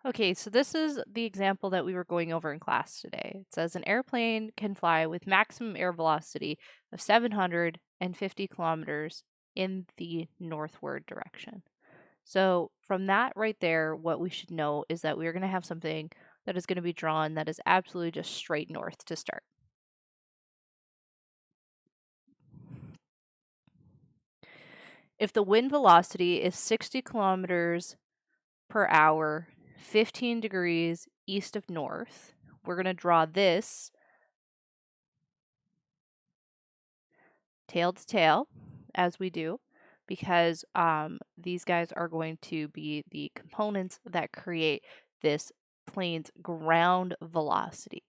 Okay, so this is the example that we were going over in class today. It says an airplane can fly with maximum air velocity of 750 kilometers in the northward direction. So from that right there, what we should know is that we're going to have something that is going to be drawn that is absolutely just straight north to start. If the wind velocity is 60 kilometers per hour, 15 degrees east of north, we're going to draw this tail to tail as we do, because these guys are going to be the components that create this plane's ground velocity.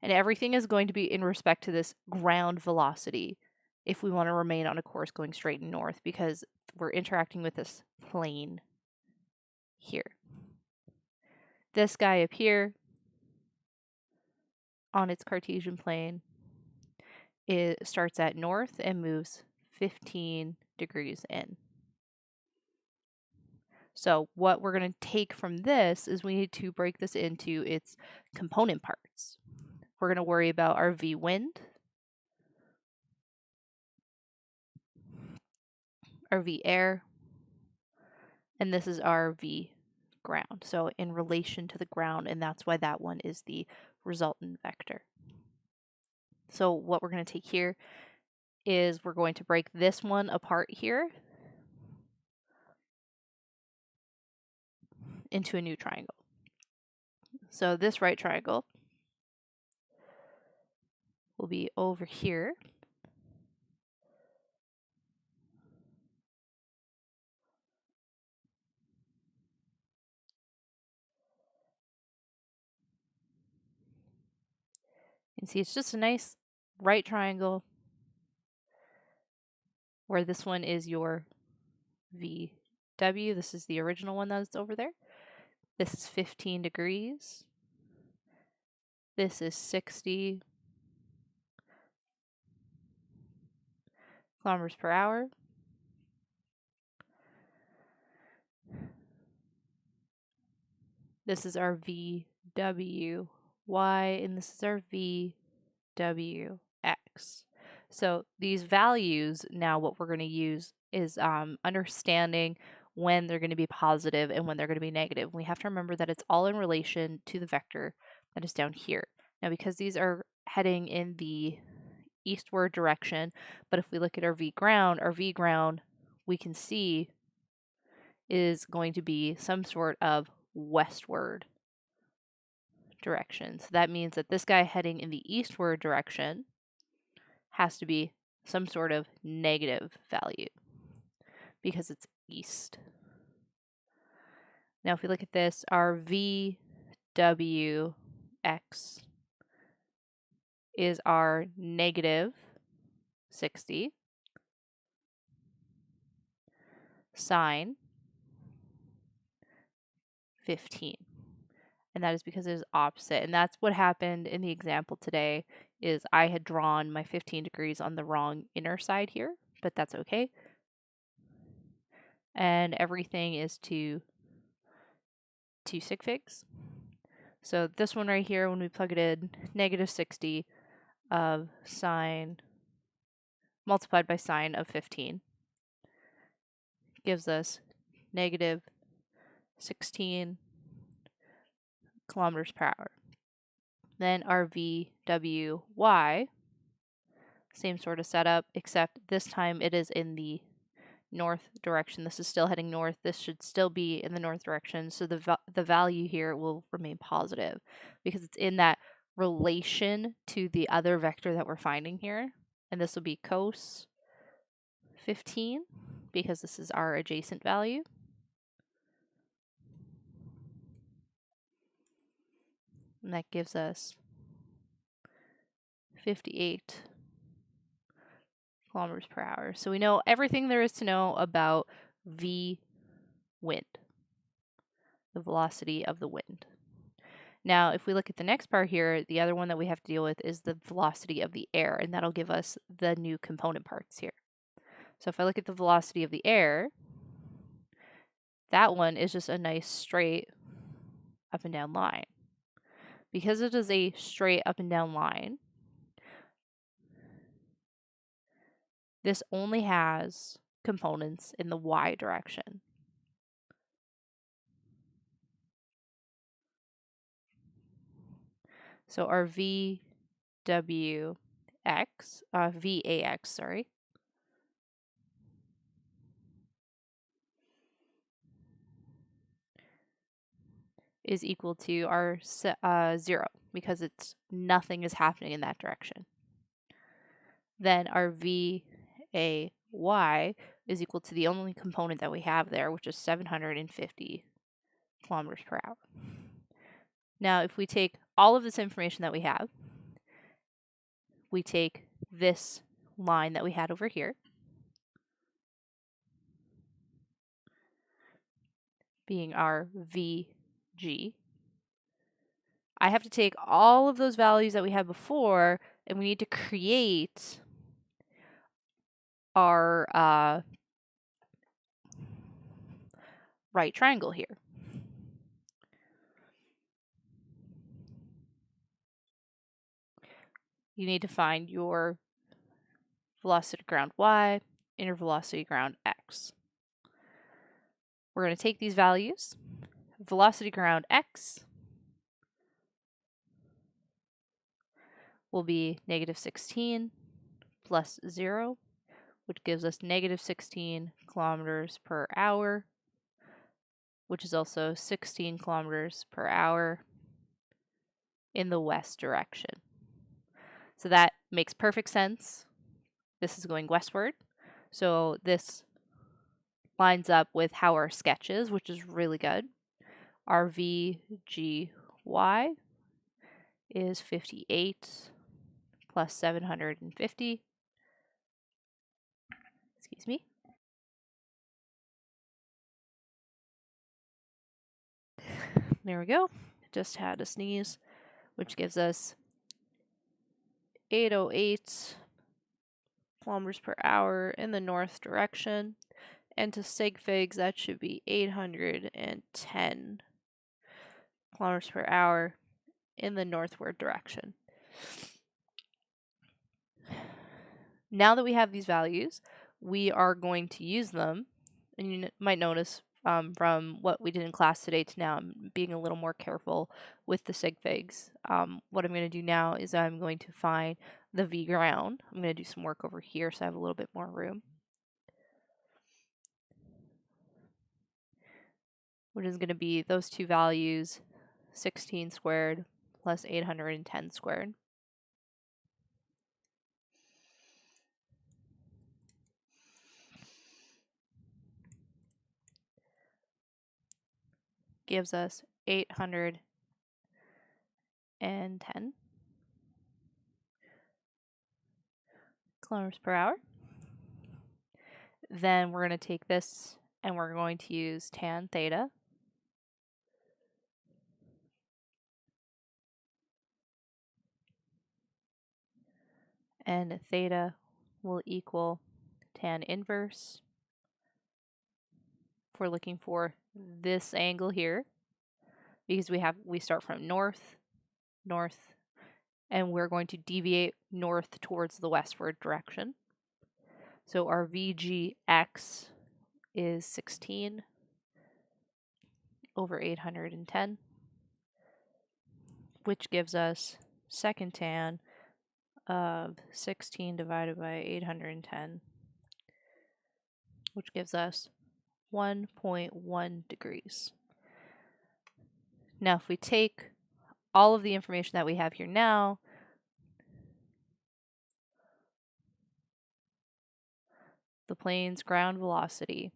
And everything is going to be in respect to this ground velocity if we want to remain on a course going straight north, because we're interacting with this plane here. This guy up here on its Cartesian plane, it starts at north and moves 15 degrees in. So what we're going to take from this is we need to break this into its component parts. We're going to worry about our V wind, our V air, and this is our V ground. So in relation to the ground, and that's why that one is the resultant vector. So what we're going to take here is we're going to break this one apart here into a new triangle. So this right triangle will be over here. You can see it's just a nice right triangle where this one is your VW. This is the original one that's over there. This is 15 degrees. This is 60 kilometers per hour. This is our VWY, and this is our VWX. So these values, now what we're going to use is understanding when they're going to be positive and when they're going to be negative. We have to remember that it's all in relation to the vector that is down here. Now, because these are heading in the eastward direction, but if we look at our V ground, we can see is going to be some sort of westward direction. So that means that this guy heading in the eastward direction has to be some sort of negative value because it's east. Now, if we look at this, our VWX is our negative 60 sine 15. And that is because it is opposite. And that's what happened in the example today is I had drawn my 15 degrees on the wrong inner side here, but that's okay. And everything is to sig figs. So this one right here, when we plug it in, negative 60 of sine multiplied by sine of 15 gives us negative 16 kilometers per hour. Then our VWY, same sort of setup, except this time it is in the north direction. This is still heading north. This should still be in the north direction. So the value here will remain positive because it's in that relation to the other vector that we're finding here. And this will be cos 15 because this is our adjacent value. And that gives us 58 kilometers per hour. So we know everything there is to know about V wind, the velocity of the wind. Now, if we look at the next part here, the other one that we have to deal with is the velocity of the air, and that'll give us the new component parts here. So if I look at the velocity of the air, that one is just a nice straight up and down line. Because it is a straight up and down line, this only has components in the y direction. So our VAX, sorry, is equal to our 0 because nothing is happening in that direction. Then our VAY is equal to the only component that we have there, which is 750 kilometers per hour. Now, if we take all of this information that we have, we take this line that we had over here, being our VG. I have to take all of those values that we had before, and we need to create our right triangle here. You need to find your velocity ground y and your velocity ground x. We're going to take these values. Velocity ground x will be negative 16 plus 0, which gives us negative 16 kilometers per hour, which is also 16 kilometers per hour in the west direction. So that makes perfect sense. This is going westward. So this lines up with how our sketch is, which is really good. Our VGY is 58 plus 750. Excuse me. There we go. Just had a sneeze, which gives us 808 kilometers per hour in the north direction. And to sig figs, that should be 810 kilometers per hour in the northward direction. Now that we have these values, we are going to use them, and you might notice from what we did in class today to now, I'm being a little more careful with the sig figs. What I'm going to do now is I'm going to find the V ground. I'm going to do some work over here so I have a little bit more room, which is going to be those two values, 16 squared plus 810 squared. Gives us 810 kilometers per hour. Then we're going to take this and we're going to use tan theta. And theta will equal tan inverse. If we're looking for this angle here, because we start from north, and we're going to deviate north towards the westward direction. So our VGX is 16 over 810, which gives us second tan of 16 divided by 810, which gives us 1.1 degrees. Now, if we take all of the information that we have here now, the plane's ground velocity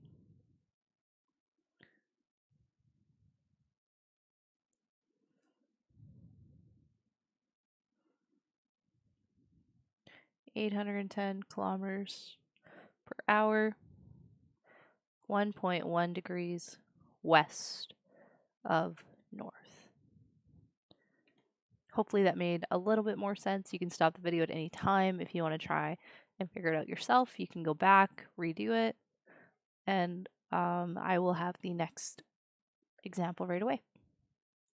(810 kilometers per hour), 1.1 degrees west of north. Hopefully that made a little bit more sense. You can stop the video at any time if you want to try and figure it out yourself, you can go back, redo it, and I will have the next example right away.